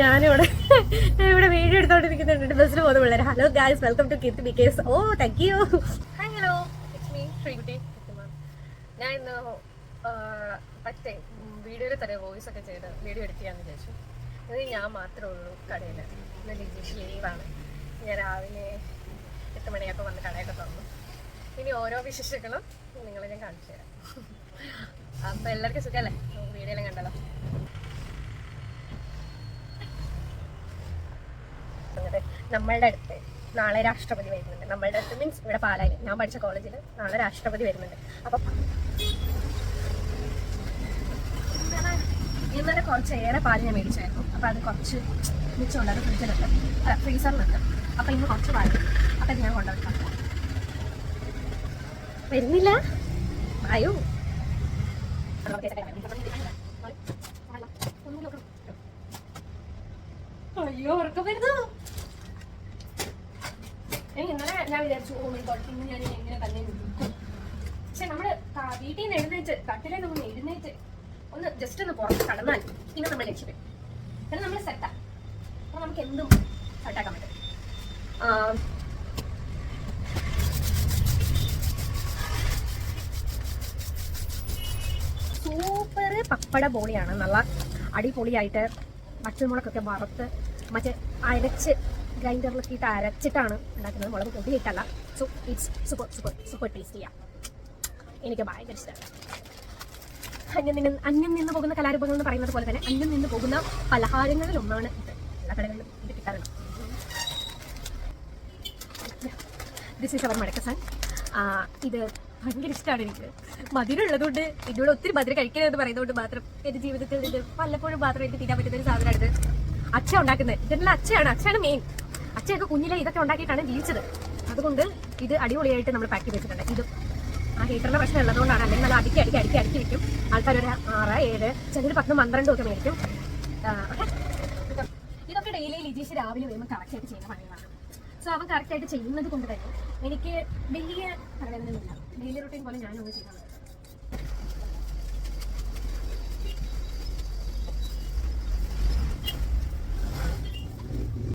ഞാനിവിടെ ഇവിടെ വീഡിയോ എടുത്തോണ്ടിരിക്കുന്നുണ്ട് ബസ്സിൽ പോകുന്ന പിള്ളേർ. Hello guys, welcome to Keerthi ബിക്കേസ്. Oh thank you. Hi hello, it's me Sreekutty. ഞാൻ ഇന്ന് പറ്റേ വീഡിയോയിൽ തന്നെ വോയിസ് ഒക്കെ ചെയ്ത് വീഡിയോ എഡിറ്റ് ചെയ്യാമെന്ന് വിചാരിച്ചു. ഇത് ഞാൻ മാത്രമേ ഉള്ളൂ കടയിൽ. ഇന്ന് ലിജീഷ് ലീവാണ്. ഞാൻ രാവിലെ 8 മണിയൊക്കെ വന്ന് കടയൊക്കെ തുറന്നു. ഇനി ഓരോ വിശേഷങ്ങളും നിങ്ങളെ ഞാൻ കാണിച്ചു തരാം. അപ്പോൾ എല്ലാവർക്കും സുഖമല്ലേ? വീഡിയോയിലും കണ്ടല്ലോ. നമ്മളുടെ അടുത്ത് നാളെ രാഷ്ട്രപതി വരുന്നുണ്ട്. നമ്മളുടെ അടുത്ത് മീൻസ് ഇവിടെ പാലായിൽ ഞാൻ പഠിച്ച കോളേജിൽ നാളെ രാഷ്ട്രപതി വരുന്നുണ്ട്. അപ്പം ഇന്നലെ കുറച്ചേറെ പാല് ഞാൻ മേടിച്ചായിരുന്നു. അപ്പം അത് കുറച്ച് മിച്ചമുണ്ട്. അത് ഫ്രിഡ്ജിലുണ്ട്, ഫ്രീസറിലുണ്ട്. അപ്പം ഇന്ന് കുറച്ച് പാല്, അപ്പം ഞാൻ കൊണ്ടുവെക്കാം. വരുന്നില്ല ആയോ? അയ്യോ ഉറക്കം വരുന്നു. ഇന്നലെ ഞാൻ വിചാരിച്ചു ഇന്ന് ഞാൻ എങ്ങനെ തന്നെ നിൽക്കും. പക്ഷെ നമ്മള് വീട്ടിൽ നിന്ന് എഴുന്നേറ്റ് കട്ടിലെ നമ്മൾ എഴുന്നേറ്റ് ഒന്ന് ജസ്റ്റ് ഒന്ന് പുറത്ത് കടന്നാൽ പിന്നെ നമ്മൾ രക്ഷപ്പെടും. കാരണം നമ്മൾ സെറ്റാ. അപ്പൊ നമുക്ക് എന്തും സെറ്റാക്കാൻ പറ്റും. സൂപ്പർ പപ്പട ബോളിയാണ്. നല്ല അടിപൊളിയായിട്ട് പച്ചമുളകൊക്കെ വറുത്ത് മറ്റേ അരച്ച് ഗ്രൈൻഡറിലൊക്കെ ഇട്ട് അരച്ചിട്ടാണ് ഉണ്ടാക്കുന്നത്. മുളക് പൊടിയിട്ടല്ല. So it's super super super ടേസ്റ്റിയാണ്. എനിക്ക് ഭയങ്കര ഇഷ്ടമാണ്. അന്യം നിന്ന് പോകുന്ന കലാരൂപങ്ങൾ എന്ന് പറയുന്നത് പോലെ തന്നെ അന്യം നിന്ന് പോകുന്ന പലഹാരങ്ങളിൽ ഒന്നാണ് ഇത്. എല്ലാ കടകളിലും ഇത് കിട്ടാറുണ്ട്. ദിസ് ഈസ് അവർ മടക്കസാൻ. ഇത് ഭയങ്കര ഇഷ്ടമാണ് എനിക്ക്. മധുരം ഉള്ളതുകൊണ്ട് ഇതിലൂടെ ഒത്തിരി മധുരം കഴിക്കണമെന്ന് പറയുന്നതുകൊണ്ട് മാത്രം എൻ്റെ ജീവിതത്തിൽ ഇത് വല്ലപ്പോഴും മാത്രം എനിക്ക് തീരാൻ പറ്റുന്ന ഒരു സാധനമാണ്. അച്ഛ ഉണ്ടാക്കുന്നത് ഇതെല്ലാം അച്ഛയാണ് മെയിൻ. അച്ഛയൊക്കെ കുഞ്ഞിലെ ഇതൊക്കെ ഉണ്ടാക്കിയിട്ടാണ് ജീവിച്ചത്. അതുകൊണ്ട് ഇത് അടിപൊളിയായിട്ട് നമ്മൾ പാക്ക് ചെയ്ത് വെച്ചിട്ടുണ്ട്. ഇത് ആ ഹീറ്ററിന്റെ പ്രശ്നം ഉള്ളതുകൊണ്ടാണ്. അല്ലെങ്കിൽ നല്ല അടുക്കി വെക്കും. ആൾക്കാർ ഒരു 6, 7, ചിലർ 10, 12 ഒക്കെ മേടിക്കും. ഇതൊക്കെ ഡെയിലി ലിജീഷ് രാവിലെ വരുമ്പോൾ കറക്റ്റായിട്ട് ചെയ്യുന്ന പണികളാണ്. സോ അവൻ കറക്റ്റായിട്ട് ചെയ്യുന്നത് കൊണ്ട് തന്നെ എനിക്ക് വലിയ തലവേദനയൊന്നുമില്ല. ഡെയിലി റൂട്ടീൻ പോലെ ഞാനൊന്ന് ചെയ്യുന്നത്.